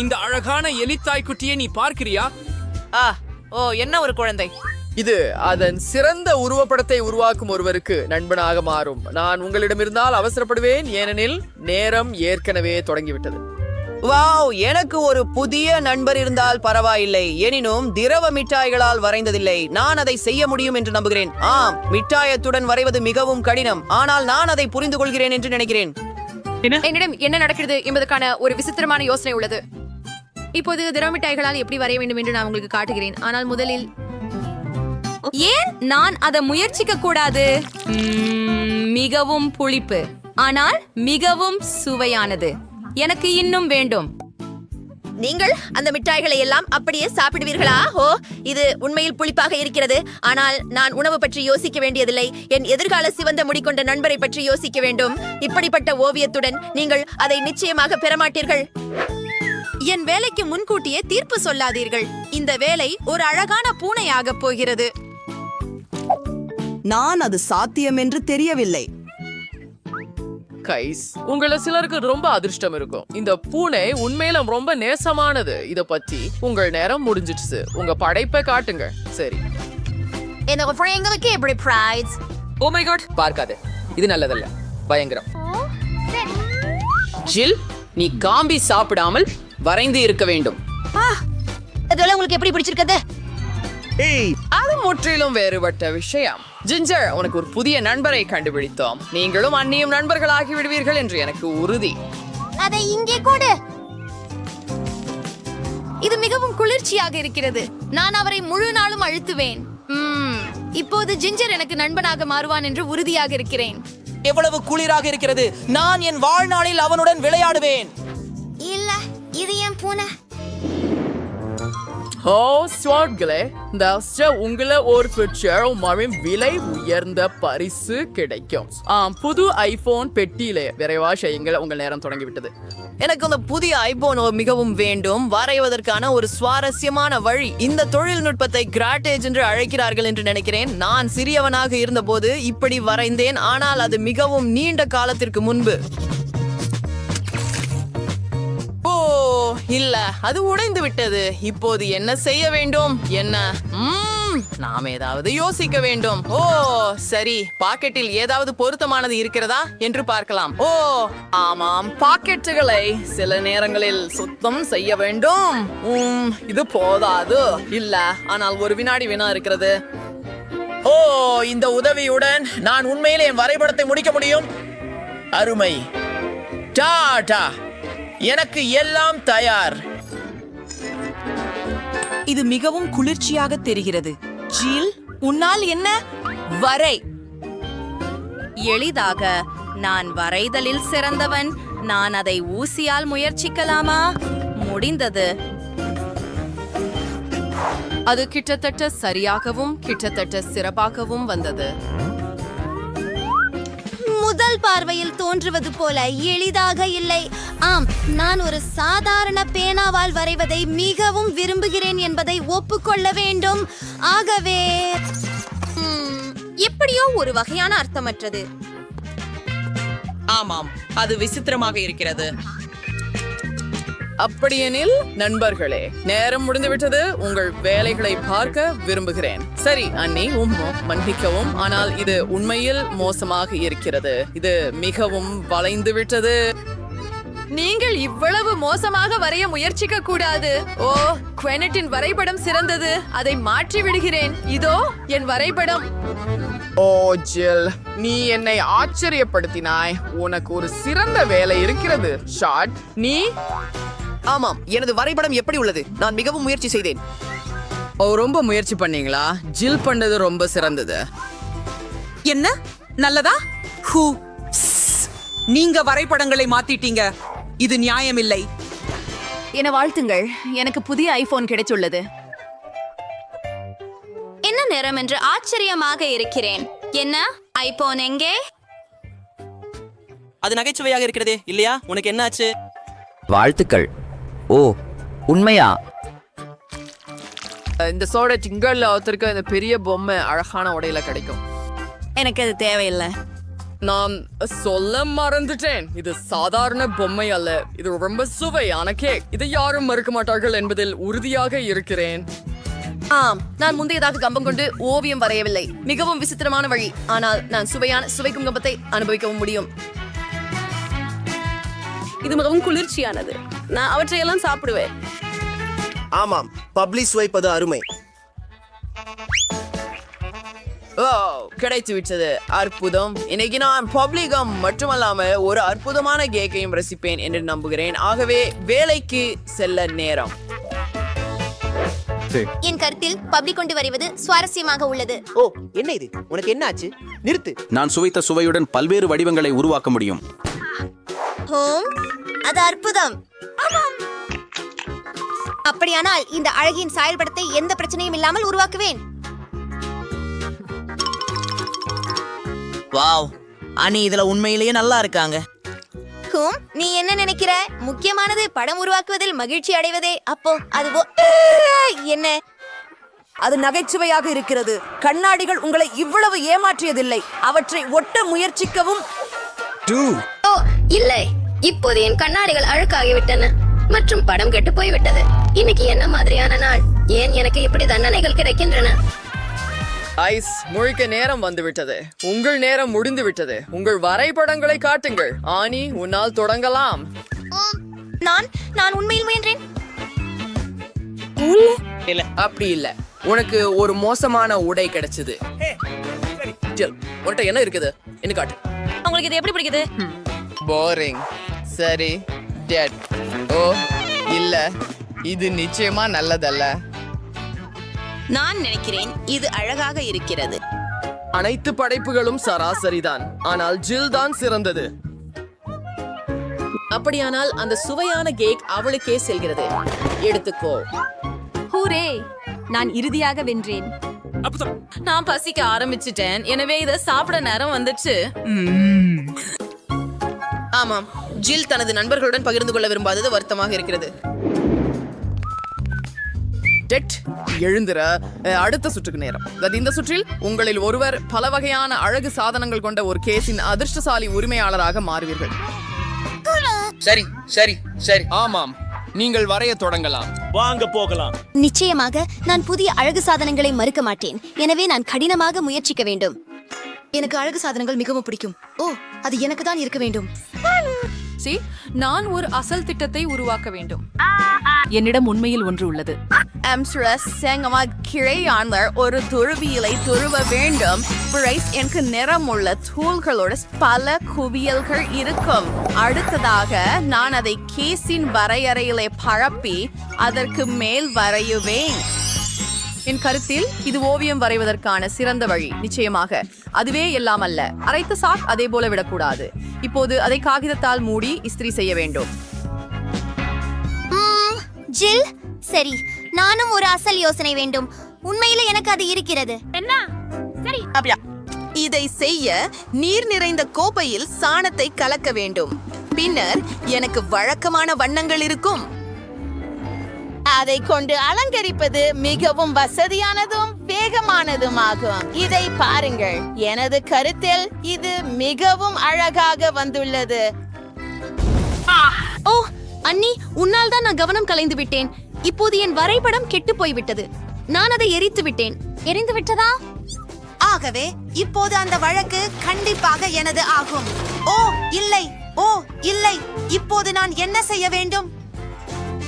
இந்த அழகான எலித்தாய் குட்டியை நீ பார்க்கிறியா? என்ன ஒரு குழந்தை இது அதன் சிறந்த உருவப்படத்தை உருவாக்கும் ஒருவருக்கு நண்பனாக மாறும். நான் உங்களிடம் இருந்தால் அவசரப்படுவேன், ஏனெனில் நேரம் ஏற்கனவே தொடங்கிவிட்டது. வாவ், எனக்கு ஒரு புதிய நண்பர் இருந்தால் பரவாயில்லை. எனினும் திரவ மிட்டாய்களால் வரைந்ததில்லை. நான் அதை செய்ய முடியும் என்று நம்புகிறேன். ஆம், மிட்டாயத்துடன் வரைவது மிகவும் கடினம், ஆனால் நான் அதை புரிந்து கொள்கிறேன் என்று நினைக்கிறேன். என்னிடம் என்ன நடக்கிறது என்பதற்கான ஒரு விசித்திரமான யோசனை உள்ளது. இப்போது திரவ மிட்டாய்களால் எப்படி வரைய வேண்டும் என்று நான் உங்களுக்கு காட்டுகிறேன். ஆனால் முதலில் ஏன் நான் அதை முயற்சிக்க கூடாது? மிகவும் புளிப்பு, ஆனால் மிகவும் சுவையானது. எனக்கு இன்னும் வேண்டும். நீங்கள் அந்த மிட்டாய்களை எல்லாம் அப்படியே சாப்பிடுவீர்களா? இது உண்மையில் புளிப்பாக இருக்கிறது. ஆனால் நான் உணவு பற்றி யோசிக்க வேண்டியதில்லை. என் எதிர்கால சிவந்த முடிக்கொண்ட நண்பரை பற்றி யோசிக்க வேண்டும். இப்படிப்பட்ட ஓவியத்துடன் நீங்கள் அதை நிச்சயமாக பெறமாட்டீர்கள். என் வேலைக்கு முன்கூட்டியே தீர்ப்பு சொல்லாதீர்கள். இந்த வேலை ஒரு அழகான பூனையாக போகிறது. நான் அது சாத்தியம் என்று தெரியவில்லை. கைஸ், உங்கள சிலருக்கு ரொம்ப அதிர்ஷ்டம் இருக்கும். இந்த பூனை உண்மையில ரொம்ப நேசமானது. இத பத்தி உங்கள் நேரம் முடிஞ்சிடுச்சு. உங்க படைப்பை காட்டுங்க. சரி, எங்களுக்கு எப்படி பிரைஸ்? ஓ மை காட், பார்க்காதே, இது நல்லதல்ல, பயங்கரம். ஜில், நீ காம்பி சாப்பிடாமல் வரைந்து இருக்க வேண்டும். அதெல்லாம் உங்களுக்கு எப்படி பிடிச்சிருக்குது? அது முற்றிலும் வேறுபட்ட விஷயம். ஜிஞ்சர், உனக்கு ஒரு புதிய நண்பரை கண்டுபிடித்தோம். நீங்களும் அந்நியும் நண்பர்களாகி விடுவீர்கள் என்று எனக்கு உறுதி. அதை இங்கே கொடு. இது மிகவும் குளிர்ச்சியாக இருக்கிறது. நான் அவரை முழு நாளும் அழுத்துவேன். இப்போது ஜிஞ்சர் எனக்கு நண்பனாக மாறுவான் என்று உறுதியாக இருக்கிறேன். எவ்வளவு குளிராக இருக்கிறது! நான் என் வாழ்நாளில் அவனுடன் விளையாடுவேன். இல்ல, இது என் பூனை. ஓ ஸ்வாட்களே, உங்களை ஒரு பிக்சர் மற்றும் விலை உயர்ந்த பரிசு கிடைக்கும். புது ஐபோன் பெட்டியிலே விரைவா செய்யுங்கள். உங்கள் நேரம் தொடங்கிவிட்டது. எனக்கு அந்த புதிய ஐபோன் மிகவும் வேண்டும். வரைவதற்கான ஒரு சுவாரஸ்யமான வழி. இந்த தொழில்நுட்பத்தை கிராட்டேஜ் என்று அழைக்கிறார்கள் என்று நினைக்கிறேன். நான் சிறியவனாக இருந்தபோது இப்படி வரைந்தேன், ஆனால் அது மிகவும் நீண்ட காலத்திற்கு முன்பு. இல்ல, அது உடைந்து விட்டது. இப்போது என்ன செய்ய வேண்டும்? என்ன? நாம் ஏதாவது யோசிக்க வேண்டும். சரி, பாக்கெட்டில் ஏதாவது பொருத்தமானது இருக்கிறதா என்று பார்க்கலாம். ஆமாம், பாக்கெட்டுகளை சில நேரங்களில் சுத்தம் செய்ய வேண்டும். இது போதாது. இல்ல, ஆனால் ஒரு வினாடி வினா இருக்கிறது. இந்த உதவியுடன் நான் உண்மையிலே என் வரைபடத்தை முடிக்க முடியும். அருமை. டாடா, எனக்கு எல்லாம் தயார். இது மிகவும் குளிர்ச்சியாக தெரிகிறது. ஜில், உன்னால் என்ன? வரை. எளிதாக. நான் வரைதலில் சிறந்தவன். நான் அதை ஊசியால் முயற்சிக்கலாமா? முடிந்தது. அது கிட்டத்தட்ட சரியாகவும் கிட்டத்தட்ட சிறப்பாகவும் வந்தது. முதல் பார்வையில் தோன்றுவது போல எளிதாக இல்லை. ஆம், நான் ஒரு சாதாரண பேனாவால் வரைவதை மிகவும் விரும்புகிறேன் என்பதை ஒப்புக்கொள்ள வேண்டும். ஆகவே எப்படியோ ஒரு வகையான அர்த்தமற்றது. ஆமாம், அது விசித்திரமாக இருக்கிறது. அப்படியெனில் நண்பர்களே, நேரம் முடிந்துவிட்டது. உங்கள் வேலைகளை பார்க்க விரும்புகிறேன். சரி அண்ணி, மன்னிக்கவும், ஆனால் இது உண்மையில் மோசமாக இருக்கிறது. இது மிகவும் வளைந்து விட்டது. நீங்கள் இவ்வளவு மோசமாக வரைய முயற்சிக்க கூடாது. குவெனட்டின் வரைபடம் சிறந்தது. அதை மாற்றி விடுகிறேன். இதோ என் வரைபடம். ஜில், நீ என்னை ஆச்சரியப்படுத்தினாய். உனக்கு ஒரு சிறந்த வேலை இருக்கிறது. ஷாட், நீ? ஆமாம், எனது வரைபடம் எப்படி உள்ளது? நான் மிகவும் முயற்சி செய்தேன். ரொம்ப முயற்சி பண்ணீங்களா? ஜில் பண்ணது ரொம்ப சிறந்தது. என்ன நல்லதா? நீங்க வரைபடங்களை மாத்திட்டீங்க. இது நியாயமில்லை. என வாழ்த்துங்கள், எனக்கு புதிய ஐபோன் கிடைத்துள்ளது. என்ன நேரம் என்று ஆச்சரியமாக இருக்கிறேன். என்ன ஐபோன் எங்கே? அது நகைச்சுவையாக இருக்கிறதே, இல்லையா? உனக்கு என்ன ஆச்சு? வாழ்த்துக்கள். உண்மையா? இந்த சோட திங்கள்ல ஒருத்தருக்கு இந்த பெரிய பொம்மை அழகான உடையில கிடைக்கும். எனக்கு அது தேவையில்லை. நான் சொல்ல மறந்துட்டேன். இது சாதாரண பொம்மை அல்ல, இது ரொம்ப சுவையான கேக். இதை யாரும் மறுக்க மாட்டார்கள் என்பதில் உறுதியாக இருக்கிறேன். ஆம், நான் முந்தையதாக கம்பம் கொண்டு ஓவியம் வரையவில்லை. மிகவும் விசித்திரமான வழி. ஆனால் நான் சுவைக்கும் கம்பத்தை அனுபவிக்கவும் முடியும். இது மிகவும் குளிர்ச்சியானது. நான் அவற்றையெல்லாம் சாப்பிடுவேன். ஆமாம், பப்ளிஷ் வைப்பது அருமை. ஓ, கிடைத்து விட்டது. அற்புதம். இன்னைக்கு நான் பப்ளிகம் மட்டுமல்லாம ஒரு அற்புதமான கேக்கையும் ரசிப்பேன் என்று நம்புகிறேன். ஆகவே வேலைக்கு செல்ல நேரம். என் கருத்தில் பப்ளிக் கொண்டு வருவது சுவாரஸ்யமாக உள்ளது. ஓ, என்ன இது? உனக்கு என்ன ஆச்சு? நிறுத்து. நான் சுவைத்த சுவையுடன் பல்வேறு வடிவங்களை உருவாக்க முடியும். ஹோம், அது அற்புதம். அப்படியானால் இந்த அழகின் செயல்படத்தை எந்த பிரச்சனையும் இல்லாமல் உருவாக்குவேன். வாவ், அனி இதுல உண்மையிலேயே நல்லா இருக்காங்க. ஹோம், நீ என்ன நினைக்கிற? முக்கியமானது படம் உருவாக்குவதில் மகிழ்ச்சி அடைவதே. அப்போ அது என்ன? அது நகைச்சுவையாக இருக்கிறது. கண்ணாடிகள் உங்களை இவ்வளவு ஏமாற்றியதில்லை. அவற்றை ஒட்ட முயற்சிக்கவும். ஓ இல்லை, இப்போது என் கண்ணாடிகள் அழுக்காகிவிட்டன மற்றும் படம் கெட்டு போய்விட்டது. இன்னைக்கு என்ன மாதிரியான நாள்? ஏன் எனக்கு இப்படி தண்டனைகள் கிடைக்கின்றன? ஐஸ் முழிக்க நேரம் வந்துவிட்டது. உங்கள் நேரம் முடிந்து விட்டது. உங்கள் வரைபடங்களை காட்டுங்கள். ஆனி, உன்னால் தொடங்கலாம். நான் உண்மையில் முயன்றேன். அப்படி இல்ல, உனக்கு ஒரு மோசமான உடை கிடைச்சது. உன்கிட்ட என்ன இருக்குது? என்ன காட்டு. உங்களுக்கு இது எப்படி பிடிக்குது? போரிங். சரி, டெட். ஓ இல்ல, இது நிச்சயமா நல்லதல்ல. நான் நினைக்கிறேன் இது அழகாக இருக்கிறது. அனைத்து படைப்புகளும் சராசரிதான், ஆனால் ஜில் தான் சிறந்தது. அப்படியானால் அந்த சுவையான கேக் அவளுக்கே செல்கிறது. எடுத்துக்கோ. ஹூரே, நான் இறுதியாக வென்றேன். நான் பசிக்க ஆரம்பிச்சிட்டேன், எனவே இதை சாப்பிட நேரம் வந்துச்சு. ஆமாம், ஜில் தனது நண்பர்களுடன் பகிர்ந்து கொள்ள விரும்பாதது வருத்தமாக இருக்கிறது. டெட், எழுந்திர. அடுத்த சுற்றுக்கு நேரம். இந்த சுற்றில் உங்களில் ஒருவர் பல வகையான அழகு சாதனங்கள் கொண்ட ஒரு கேஸின் அதிர்ஷ்டசாலி உரிமையாளராக மாறுவீர்கள். சரி சரி சரி, ஆமாம், நீங்கள் வரைய தொடங்கலாம். வாங்க போகலாம். நிச்சயமாக நான் புதிய அழகு சாதனங்களை மறுக்க மாட்டேன். எனவே நான் கடினமாக முயற்சிக்க வேண்டும். எனக்கு அழகு சாதனங்கள் மிகவும் பிடிக்கும். ஓ, அது எனக்கு தான் இருக்க வேண்டும். நான் ஒரு அசல் திட்டத்தை உருவாக்க வேண்டும். என்னிடம் உண்மையில் ஒன்று உள்ளது. ஒரு துருவியலை துருவ வேண்டும். எனக்கு நிறமுள்ள தூள்களோட பல குவியல்கள் இருக்கும். அடுத்ததாக நான் அதை கேஸின் வரையறையிலே பரப்பி அதற்கு மேல் வரையுவேன். என் கருத்தில் இது ஓவியம் வரைவதற்கான சிறந்த வழி. நிச்சயமாக அதுவே எல்லாம் அல்ல. அரைத்த சாக் அதே போல விடக்கூடாது. இப்போது அதை காகிதத்தால் மூடி இஸ்திரி செய்ய வேண்டும். ஜில், சரி, நானும் ஒரு அசல் யோசனை வேண்டும். உண்மையில எனக்கு அது இருக்கிறது. இதை செய்ய நீர் நிறைந்த கோப்பையில் சாணத்தை கலக்க வேண்டும். பின்னர் எனக்கு வழக்கமான வண்ணங்கள் இருக்கும். அதை கொண்டு அலங்கரிப்பது மிகவும் வசதியானதும் வேகமானதுமாகும். இதை பாருங்கள். எனது கருத்தில் இது மிகவும் அழகாக வந்துள்ளது. ஓ அண்ணி, உன்னால் தான் நான் கவனம் கலைந்து விட்டேன். இப்போது என் வரைபடம் கெட்டு போய்விட்டது. நான் அதை எரித்து விட்டேன். எரிந்து விட்டதா? ஆகவே இப்போது அந்த வழக்கு கண்டிப்பாக எனது ஆகும். ஓ இல்லை, ஓ இல்லை, இப்போது நான் என்ன செய்ய வேண்டும்?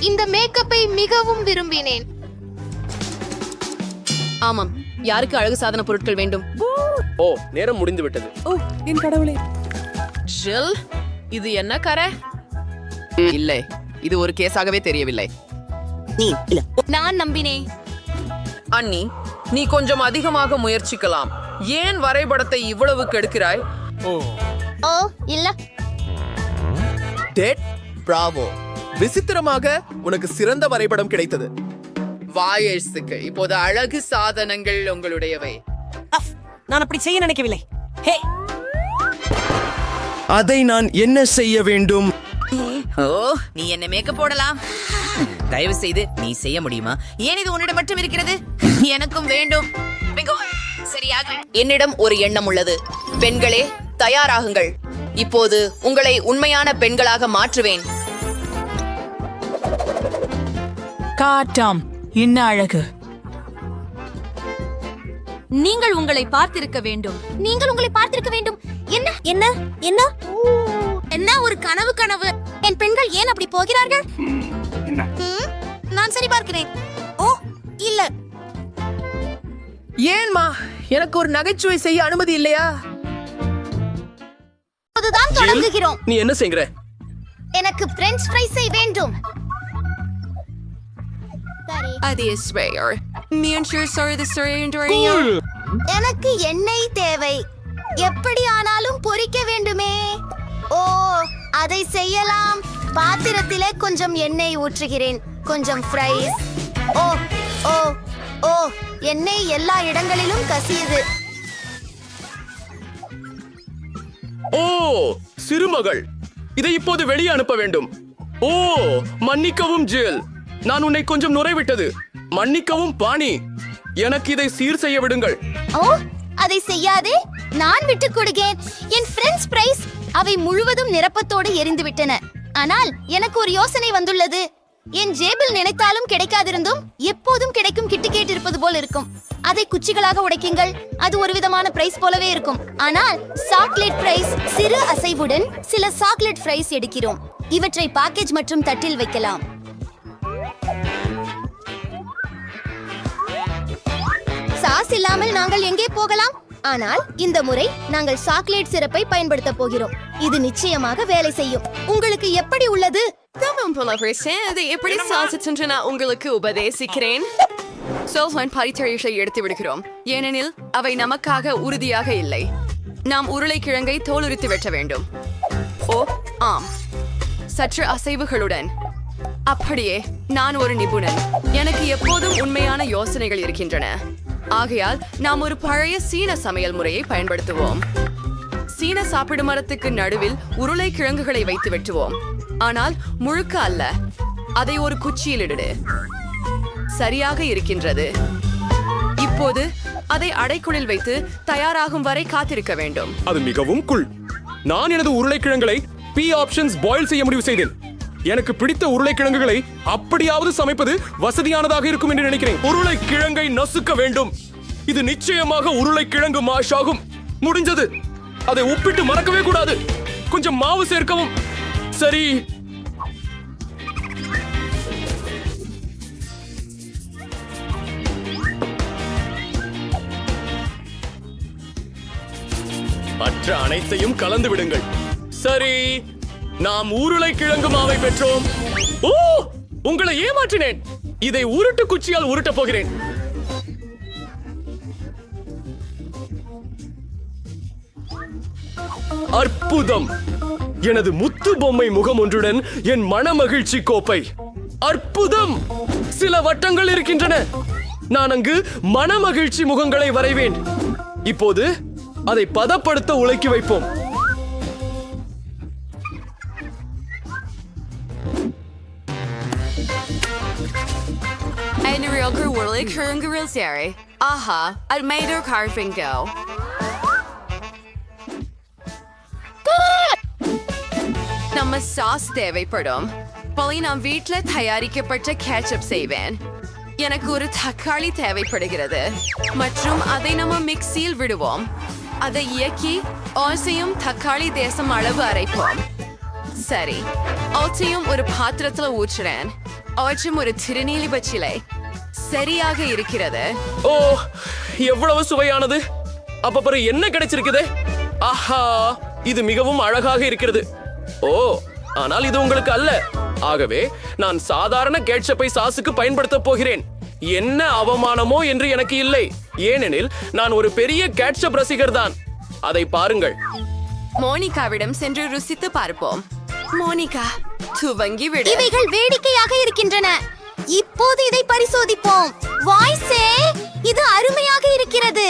இந்த மேக்கப்பை மிகவும் விரும்பினேன். ஆமாம், யாருக்கு அழகு சாதன பொருட்கள் வேண்டும்? ஓ, நேரம் முடிந்து விட்டது. ஓ என் கடவுளே. ஜில், இது என்ன கரை? இல்லை, இது ஒரு கேஸாகவே தெரியவில்லை. நான் நம்பினேன். அண்ணி, நீ கொஞ்சம் அதிகமாக முயற்சிக்கலாம். ஏன் வரைபடத்தை இவ்வளவு கெடுக்கிறாய்? ஓ இல்ல. டெட், பிராவோ. விசித்திரமாக உனக்கு சிறந்த வரைபடம் கிடைத்தது. வாயேசுக்கு இப்போது அழகு சாதனங்கள் உங்களுடையவை. நான் அப்படி செய்ய நினைக்கவில்லை. ஹே, அதை நான் என்ன செய்ய வேண்டும்? ஓ, நீ என்ன மேக்கப் போடலாம். தயவு செய்து நீ செய்ய முடியுமா? ஏன் இது உன்னிடம் மட்டும் இருக்கிறது? எனக்கும் வேண்டும். சரியாக, என்னிடம் ஒரு எண்ணம் உள்ளது. பெண்களே, தயாராகுங்கள். இப்போது உங்களை உண்மையான பெண்களாக மாற்றுவேன். காட்டாம் என்ன அழகு. நீங்கள் உங்களை பார்த்திருக்க வேண்டும். நீங்கள் உங்களை பார்த்திருக்க வேண்டும். என்ன என்ன என்ன என்ன ஒரு கனவு. என் பெண்கள் ஏன் அப்படி போகிறார்கள்? நான் சரி பார்க்கிறேன். ஓ இல்ல, ஏன்மா எனக்கு ஒரு நகைச்சுவை செய்ய அனுமதி இல்லையா? அதுதான் தொடங்குகிறோம். நீ என்ன செய்கிற? எனக்கு பிரெஞ்ச் ஃப்ரைஸை வேண்டும். எனக்கு எண்ணெய் தேவை. எப்படி ஆனாலும் பொரிக்க வேண்டுமே. ஓ அதை செய்யலாம். பாத்திரத்திலே கொஞ்சம் எண்ணெய் ஊற்றுகிறேன். கொஞ்சம் ஃப்ரைஸ். ஓ ஓ ஓ எண்ணெய் எல்லா இடங்களிலும் கசியுது. ஓ சிறுமகள், இதை இப்போது வெளியே அனுப்ப வேண்டும். ஓ மன்னிக்கவும் ஜில், நான் உன்னை கொஞ்சம் நுரைவிட்டது. மன்னிக்கவும் பாணி, எனக்கு இதை சீர் செய்ய விடுங்கள். ஓ அதை செய்யாதே, நான் விட்டுக் கொடுக்கிறேன். என் ஃப்ரெண்ட்ஸ் பிரைஸ் அவை முழுவதும் நிரப்பத்தோடு எரிந்து விட்டன. ஆனால் எனக்கு ஒரு யோசனை வந்துள்ளது. என் ஜேபில் நினைத்தாலும் கிடைக்காதிருந்தும் எப்போதும் கிடைக்கும் கிட்டு கேட்டிருப்பது போல் இருக்கும். அதை குச்சிகளாக உடைக்குங்கள். அது ஒரு விதமான பிரைஸ் போலவே இருக்கும். ஆனால் சாக்லேட் பிரைஸ் சிறு அசைவுடன் சில சாக்லேட் பிரைஸ் எடுக்கிறோம். இவற்றை பாக்கேஜ் மற்றும் தட்டில் வைக்கலாம். சாஸ் இல்லாமல் நாங்கள் எங்கே போகலாம்? ஆனால் இந்த முறை நாங்கள் சாக்லேட் சிரப்பை பயன்படுத்த போகிறோம். இது நிச்சயமாக வேலை செய்யும். உங்களுக்கு எப்படி உள்ளது? அதை எப்படி சாதிச்சென்று நான் உங்களுக்கு உபதேசிக்கிறேன். பரிச்சரிகளை எடுத்து விடுகிறோம், ஏனெனில் அவை நமக்காக உறுதியாக இல்லை. நாம் உருளைக்கிழங்கை தோலுரித்து வெட்ட வேண்டும். ஓ ஆம், சற்று அசைவுகளுடன். அப்படியே நான் ஒரு நிபுணன். எனக்கு எப்போதும் உண்மையான யோசனைகள் இருக்கின்றன. ஆகையால் நாம் ஒரு பழைய சீன சமையல் முறையை பயன்படுத்துவோம். சீன சாப்பிடு மரத்துக்கு நடுவில் உருளைக்கிழங்குகளை வைத்து வெட்டுவோம். ஆனால் முழுக்க அல்ல, அதை ஒரு குச்சியில் இடு. சரியாக இருக்கின்றது. இப்போது அதை அடைக்குழில் வைத்து தயாராகும் வரை காத்திருக்க வேண்டும். அது மிகவும் குள். நான் எனது உருளைக்கிழங்குகளை பி ஆப்ஷன்ஸ் பாயில் செய்ய முடிவு செய்தேன். எனக்கு பிடித்த உருளைக்கிழங்குகளை அப்படியாவது சமைப்பது வசதியானதாக இருக்கும் என்று நினைக்கிறேன். உருளைக்கிழங்கை நசுக்க வேண்டும். இது நிச்சயமாக உருளைக்கிழங்கு மாஷ் ஆகும். முடிஞ்சது. அதை உப்பிட்டு மறக்கவே கூடாது. கொஞ்சம் மாவு சேர்க்கவும். சரி, மற்ற அனைத்தையும் கலந்து விடுங்கள். சரி, நாம் உருளைக்கிழங்கு மாவை பெற்றோம். ஓ, உங்களை ஏமாற்றினேன். இதை உருட்டு குச்சியால் உருட்டப் போகிறேன். அற்புதம்! எனது முத்து பொம்மை முகம் ஒன்றுடன் என் மனமகிழ்ச்சி கோப்பை. அற்புதம்! சில வட்டங்கள் இருக்கின்றன. நான் அங்கு மனமகிழ்ச்சி முகங்களை வரைவேன். இப்போது அதை பதப்படுத்த உலக்கி வைப்போம். ஆஹா, அது மேடோ கார்பிங்கோ. நம்ம சாஸ் தேவைப்படும். பழைய நான் வீட்டுல தயாரிக்கப்பட்ட கேச்சப் செய்வேன். எனக்கு ஒரு தக்காளி தேவைப்படுகிறது மற்றும் அதை நம்ம மிக்சியில் விடுவோம். அதை இயக்கி ஆசையும் தக்காளி தேசம் அளவு அரைப்போம். சரி, ஆசையும் ஒரு பாத்திரத்துல ஊற்றுறேன். ஆச்சும் ஒரு திருநீலி பச்சிலை சரியாக இருக்கிறது. ஓ, எவ்வளவு சுவையானது! அப்ப என்ன கிடைச்சிருக்குது? ஆஹா, இது மிகவும் அழகாக இருக்கிறது. ஓ, ஆனால் இது உங்களுக்கு அல்ல. ஆகவே நான் சாதாரண கேட்சப்பை சாஸுக்கு பயன்படுத்த போகிறேன். என்ன அவமானமோ என்று எனக்கு இல்லை, ஏனெனில் நான் ஒரு பெரிய கேட்சப் ரசிகர் தான். அதை பாருங்கள். மோனிகாவிடம் சென்று ருசித்து பார்ப்போம். மோனிகா, துவங்கி விடு. இவைகள் வேடிக்கையாக இருக்கின்றன. இப்போது இதை பரிசோதிப்போம். வாய்ஸே, இது அருமையாக இருக்கிறது.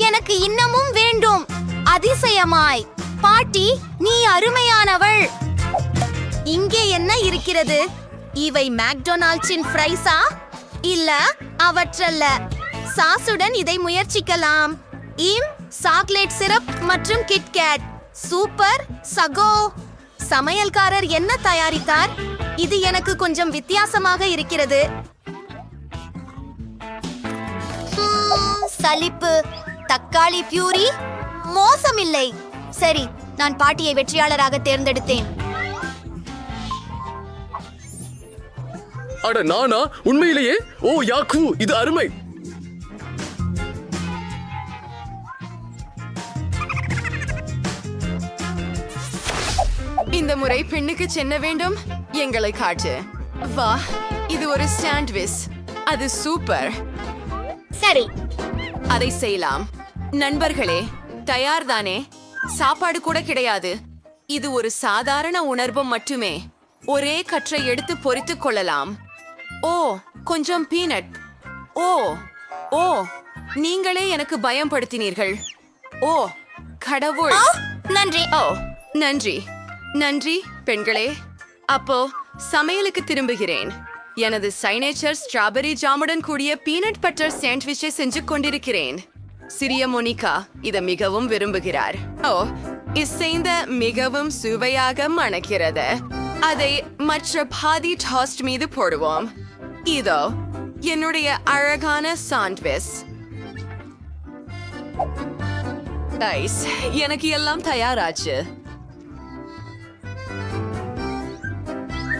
எனக்கு இன்னமும் வேண்டும். அதிசயமாய். பாட்டி, நீ அருமையானவள். இங்கே என்ன இருக்கிறது? இவை மேக்டொனால்ட்ஸின் ஃப்ரைஸா? இல்ல, அவற்றல்ல. சாஸுடன் இதை முயற்சிக்கலாம். சாக்லேட் சிரப் மற்றும் கிட்கேட். சூப்பர் சகோ. சமையல்காரர் என்ன தயாரித்தார்? இது எனக்கு கொஞ்சம் வித்தியாசமாக இருக்கிறது. சலிப்பு. தக்காளி பியூரி மோசமில்லை. சரி, நான் பாட்டியை வெற்றியாளராக தேர்ந்தெடுத்தேன். அட நானா? உண்மையிலேயே? ஓ யாக்கு, இது அருமை. இந்த முறை பெண்ணுக்கு சென்ன வேண்டும். எங்களை காட்டு. வா, இது ஒரு சாண்ட்விச். அது சூப்பர். சரி, அதை செய்யலாம். நண்பர்களே, தயார்தானே? சாப்பாடு கூட கிடையாது. இது ஒரு சாதாரண உணர்வு மட்டுமே. ஒரே கற்றை எடுத்து பொரித்துக் கொள்ளலாம். ஓ, கொஞ்சம் பீனட். ஓ ஓ நீங்களே எனக்கு பயம்படுத்தினீர்கள். ஓ கடவுள். நன்றி. ஓ நன்றி நன்றி பெண்களே. அப்போ சமையலுக்கு திரும்புகிறேன். எனது சைனேச்சர் ஸ்ட்ராபெரி ஜாமுடன் கூடிய பீனட் பட்டர் சாண்ட்விச்சை செஞ்சு கொண்டிருக்கிறேன். சிறிய மோனிகா இதை மிகவும் விரும்புகிறார். ஓ, இசைந்த மிகவும் சுவையாக மணக்கிறது. அதை மற்ற பாதி டோஸ்ட் மீது போடுவோம். இதோ என்னுடைய அழகான சாண்ட்விச். எனக்கு எல்லாம் தயாராச்சு.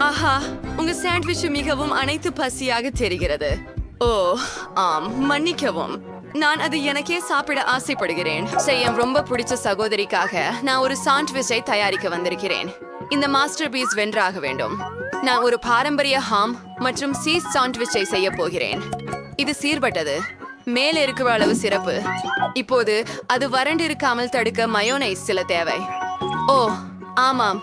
ஆஹா, உங்க சாண்ட்விச் மிகவும் அனைத்து பசியாக தெரிகிறது. ஓ ஆம், மன்னிக்கவும். நான் அது எனக்கே சாப்பிட ஆசைப்படுகிறேன். செய்ய ரொம்ப பிடிச்ச சகோதரிக்காக நான் ஒரு சாண்ட்விச்சை தயாரிக்க வந்திருக்கிறேன். இந்த மாஸ்டர் பீஸ் வென்றாக வேண்டும். நான் ஒரு பாரம்பரிய ஹாம் மற்றும் சீஸ் சாண்ட்விச்சை செய்ய போகிறேன். இது சீர்பட்டது, மேலே இருக்கிற அளவு சிறப்பு. இப்போது அது வறண்டு இருக்காமல் தடுக்க மயோனைஸ் சில தேவை. ஓ ஆமாம்,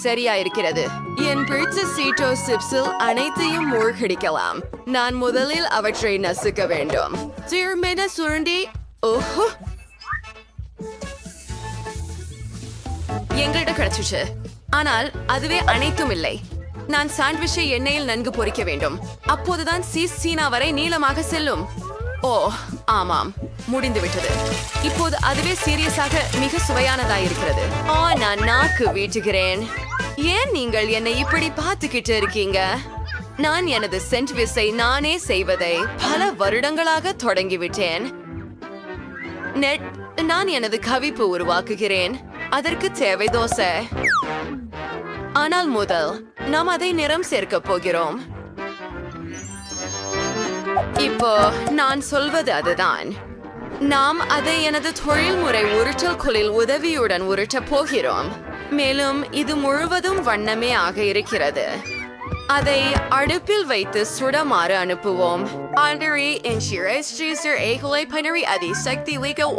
சரியா இருக்கிறது. என் பிடிச்ச சீட்டோ சிப்ஸில் அனைத்தையும் மூழ்கடிக்கலாம். நான் முதலில் அவற்றை நசுக்க வேண்டும். சிறுமென சுருண்டி. ஓஹோ, எங்கள்கிட்ட கிடைச்சிச்சு. ஆனால் அதுவே அனைத்தும் இல்லை. நான் சாண்ட்விச்சை எண்ணெயில் நன்கு பொரிக்க வேண்டும். அப்போதுதான் சீனா வரை நீளமாக செல்லும். ஓ ஆமாம், முடிந்து விட்டது. இப்போது அதுவே சீரியஸாக மிக சுவையானதாய் இருக்கிறது. ஓ, நான் நாக்கு வீட்டுகிறேன். ஏன் நீங்கள் என்னை இப்படி பார்த்துக்கிட்டு இருக்கீங்க? நான் எனது சாண்ட்விச்சை நானே செய்வதை பல வருடங்களாக தொடங்கிவிட்டேன். நான் எனது கவிப்பு உருவாக்குகிறேன். அதற்கு தேவை தோசை. ஆனால் முதல் நாம் அதை நிறம் சேர்க்க போகிறோம். இப்போ நான் சொல்வது அதுதான். நாம் அதை எனது தொழில்முறை உருட்டல் குளில் உதவியுடன் உருட்ட போகிறோம். மேலும் இது முழுவதும் வண்ணமே ஆக இருக்கிறது. அதை அடுப்பில் வைத்து சுடமாறு அனுப்புவோம்.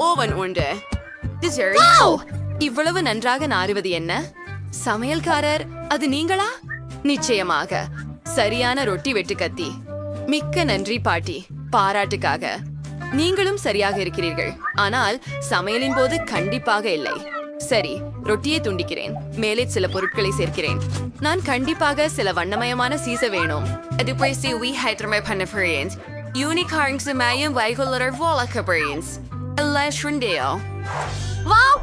ஓவன் உண்டு. இவ்வளவு நன்றாக நாறுவது என்ன? சமையல்காரர், அது நீங்களா? நிச்சயமாக. சரியான ரொட்டி வெட்டு கத்தி. மிக்க நன்றி பாட்டி, பாராட்டுக்காக. நீங்களும் சரியாக இருக்கிறீர்கள், ஆனால் சமையலின் போது கண்டிப்பாக இல்லை. சரி, ரொட்டியை துண்டிக்கிறேன். மேலே சில பொருட்களை சேர்க்கிறேன். நான் கண்டிப்பாக சில வண்ணமயமான சீச வேணும். வாவ்,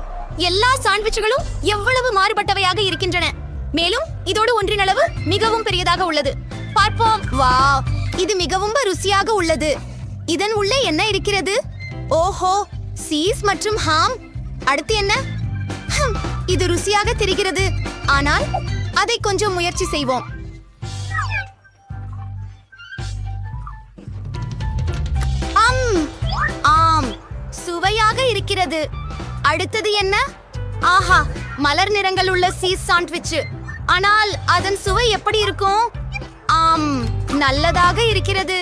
எல்லா சாண்ட்விச்களும் எவ்வளவு மாறுபட்டவையாக இருக்கின்றன. மேலும் இதோடு ஒன்றின் அளவு மிகவும் பெரியதாக உள்ளது. பார்ப்போம். வாவ், இது மிகவும் ருசியாக உள்ளது. இதன் உள்ளே என்ன இருக்கிறது? ஓஹோ, சீஸ் மற்றும் ஹாம். அடுத்து என்ன? இது ருசியாக தெரிகிறது, ஆனால் அதை கொஞ்சம் முயற்சி செய்வோம். ஆம், சுவையாக இருக்கிறது. அடுத்தது என்ன? ஆஹா, மலர் நிறங்கள் உள்ள சீஸ் சாண்ட்விச். ஆனால் அதன் சுவை எப்படி இருக்கும்? ஆம், நல்லதாக இருக்கிறது.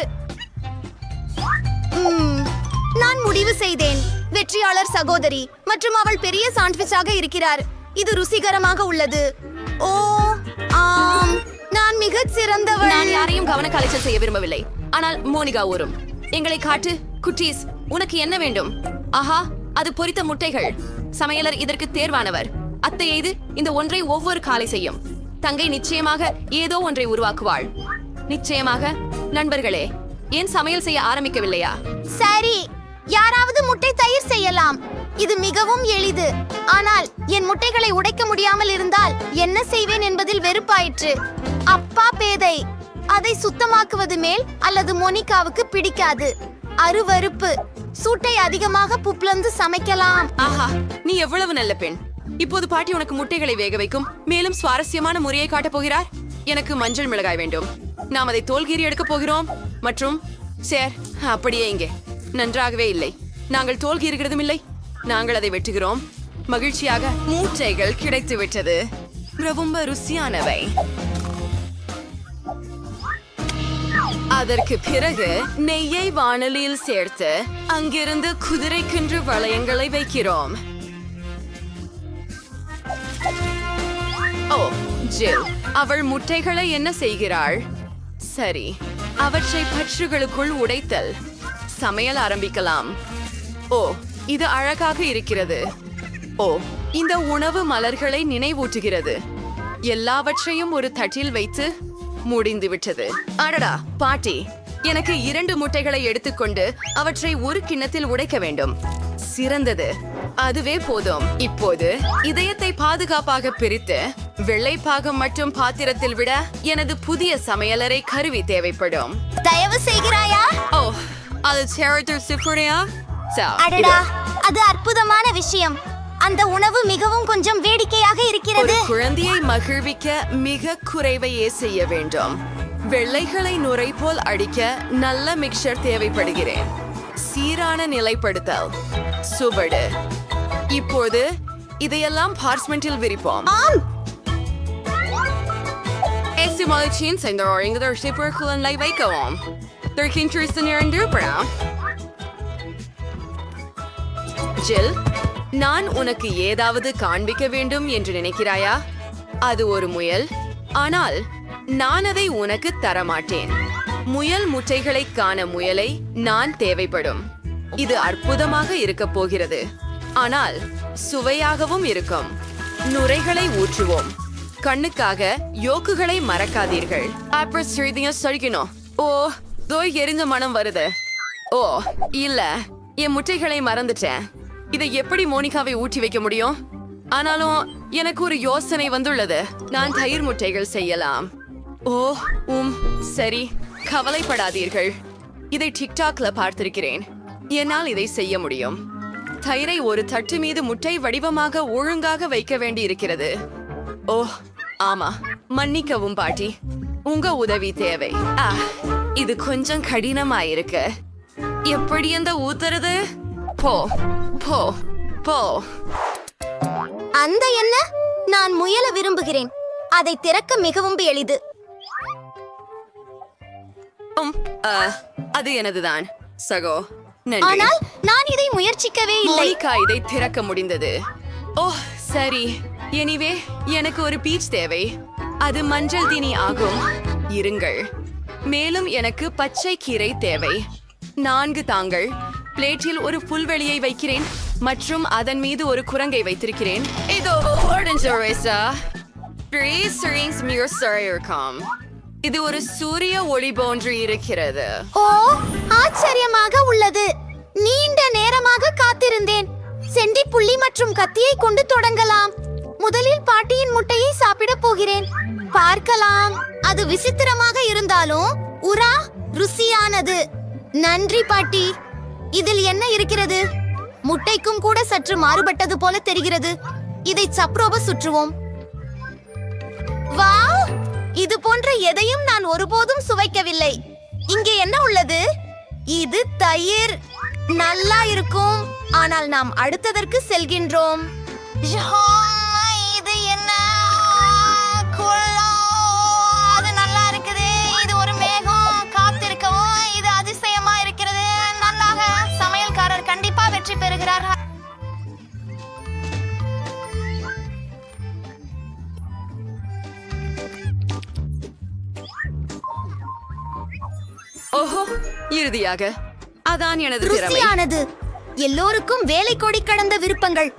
நான் முடிவு செய்தேன். வெற்றியாளர் சகோதரி மற்றும் அவள் பெரிய சாண்ட்விச்சாக இருக்கிறார். இது ருசிகரமாக உள்ளது. ஓ ஆம், நான் மிகச் சிறந்தவள். நான் யாரையும் கவன கலைச்சல் செய்ய விரும்பவில்லை, ஆனால் மோனிகா ஊரும். எங்களை காட்டு குட்டீஸ், உனக்கு என்ன வேண்டும்? ஆஹா, அது பொரித்த முட்டைகள். சமையலர் இதற்கு தேர்வானவர். அத்தை எய்து இந்த ஒன்றை ஒவ்வொரு காலை செய்யும். தங்கை நிச்சயமாக ஏதோ ஒன்றை உருவாக்குவாள். நிச்சயமாக. நண்பர்களே, ஏன் சமையல் செய்ய ஆரம்பிக்கவில்லையா? சரி, யாராவது முட்டை தயிர் செய்யலாம். இது மிகவும் எளிது. ஆனால் என் முட்டைகளை உடைக்க முடியாமல் இருந்தால் என்ன செய்வேன் என்பதில் வெறுப்பாயிற்று. அப்பா பேதை. அதை சுத்தமாக்குவது மேல் அல்லது மோனிகாவுக்கு பிடிக்காது. அருவருப்பு. சூட்டை அதிகமாக புப்ளந்து சமைக்கலாம். ஆஹா, நீ எவ்வளவு நல்ல பெண். இப்போது பாட்டி உனக்கு முட்டைகளை வேக வைக்கும் மேலும் சுவாரஸ்யமான முறையை காட்டப் போகிறார். எனக்கு மஞ்சள் மிளகாய் வேண்டும். நாம் அதை தோல்கீறி எடுக்கப் போகிறோம். மற்றும் சேர் அப்படியே இங்கே நன்றாகவே இல்லை. நாங்கள் தோல்கீறுகிறதும் இல்லை. நாங்கள் அதை வெட்டுகிறோம். மகிழ்ச்சியாக முட்டைகள் கிடைத்து விட்டது. ரொம்ப ருசியானவை. அதற்கு பிறகு நெய்யை வாணலியில் சேர்த்து அங்கிருந்து குதிரைக்கன்று வளையங்களை வைக்கிறோம். ஓ, ஜில், அவள் முட்டைகளை என்ன செய்கிறாள்? சரி, அவற்றை பற்றுகளுக்குள் உடைத்தல். சமையல் ஆரம்பிக்கலாம். ஓ, இது அழகாக இருக்கிறது. ஓ, இந்த உணவு மலர்களை நினைவூட்டுகிறது. எல்லாவற்றையும் ஒரு தட்டில் வைத்து முடிந்து விட்டது. அடடா பாட்டி, எனக்கு 2 முட்டைகளை எடுத்துக்கொண்டு அவற்றை ஒரு கிண்ணத்தில் உடைக்க வேண்டும். சிறந்தது, அதுவே போதும். இப்போது இதயத்தை பாதுகாப்பாக பிரித்து வெள்ளை பாகம் மற்றும் பாத்திரத்தில் விட எனது புதிய சமையலறை கருவி தேவைப்படும். தயவு செய்கிறாயா? ஓ, அது சேரத்தூர் சிஃபுரியா? அடடா, அது அற்புதமான விஷயம். அந்த உணவு மிகவும் கொஞ்சம் வேடிக்கையாக இருக்கிறது. ஒரு குழந்தையை மகிழ்விக்க மிக குறைவையே செய்ய வேண்டும். வெள்ளைகளை நுரை போல் அடிக்க நல்ல மிக்சர் தேவைப்படுகிறேன். சீரான நிலைப்படுத்தல். சுவடு. இப்போது இதையெல்லாம் பார்ச்மெண்டில் விரிப்போம். எஸ்டிமாலிச்சின் செந்தோரிங்கதர் சிப்பர்குலன்லை வைக்கவும். தர்கின்ட்ரிஸ் நேரண்டிருப்படாம். ஜில், நான் உனக்கு ஏதாவது காண்பிக்க வேண்டும் என்று நினைக்கிறாயா? அது ஒரு முயல். ஆனால் நான் அதை உனக்கு தரமாட்டேன். முயல் முட்டைகளை காண முயலை நான் தேவைப்படும். இது அற்புதமாக இருக்க போகிறது. ஆனால் சுவையாகவும் இருக்கும். நுரைகளை ஊற்றுவோம். கண்ணுக்காக யோக்குகளை மறக்காதீர்கள். அப்புறம் சிறிதைய சொல்லிக்கணும். ஓ, தோய் எரிஞ்ச மனம் வருது. ஓ இல்ல, என் முட்டைகளை மறந்துட்டேன். இதை எப்படி மோனிகாவை ஊற்றி வைக்க முடியும்? ஆனாலும் எனக்கு ஒரு யோசனை வந்துள்ளது. நான் தயிர் முட்டைகள் செய்யலாம். ஓ சரி, கவலைப்படாதீர்கள். இதை டிக்டாக்ல பார்த்திருக்கிறேன். என்னால் இதை செய்ய முடியும். தயிரை ஒரு தட்டு மீது முட்டை வடிவமாக ஒழுங்காக வைக்க வேண்டி இருக்கிறது. ஓ ஆமா, மன்னிக்கவும் பாட்டி, உங்க உதவி தேவை. இது கொஞ்சம் கடினமாயிருக்கு. எப்படி அந்த ஊத்துறது? போ போ போ. அந்த என்ன? நான் முயல விரும்புகிறேன். அதை திறக்க மிகவும் எளிது. அது எனதுதான் சகோ. ஆனால் நான் இதை முயற்சிக்கவே இல்லை. மோனிகா இதை திறக்க முடிந்தது. ஓ சரி, எனிவே எனக்கு ஒரு பீச் தேவை. அது மஞ்சள் தீனி ஆகும். இருங்கள். மேலும் எனக்கு பச்சை கீரை தேவை. 4 தாங்கள். பிளேட்டில் ஒரு புல்வெளியை வைக்கிறேன் மற்றும் அதன் மீது ஒரு குரங்கை வைத்திருக்கிறேன். இதோ இது ஒரு சூரிய ஒளி போன்று இருக்கிறது. ஓ, ஆச்சரியமாக உள்ளது. நீண்ட நேரமாக காத்திருந்தேன். செண்டி புள்ளி மற்றும் கத்தியை கொண்டு தொடங்கலாம். முதலில் பாட்டியின் முட்டையை சாப்பிட போகிறேன். பார்க்கலாம். அது விசித்திரமாக இருந்தாலும் உரா ருசியானது. நன்றி பாட்டி. இதில் என்ன இருக்கிறது? முட்டைக்கும் கூட சற்று மாறுபட்டது போல தெரிகிறது. இதை சப்ரோப சுற்றுவோம். வாவ், இது போன்ற எதையும் நான் ஒருபோதும் சுவைக்கவில்லை. இங்கே என்ன உள்ளது? இது தயிர். நல்லா இருக்கும். ஆனால் நாம் அடுத்ததற்கு செல்கின்றோம். இது என்ன? அது நல்லா இருக்குது. இது ஒரு மேகம். காத்திருக்கவும் இது அதிசயமா இருக்கிறது. நல்லாக சமையல்காரர் கண்டிப்பா வெற்றி பெறுகிறார். ஓஹோ, இறுதியாக அதான் எனது திறமை. ருசியானது. எல்லோருக்கும் வேலை கொடி கடந்த விருப்பங்கள்.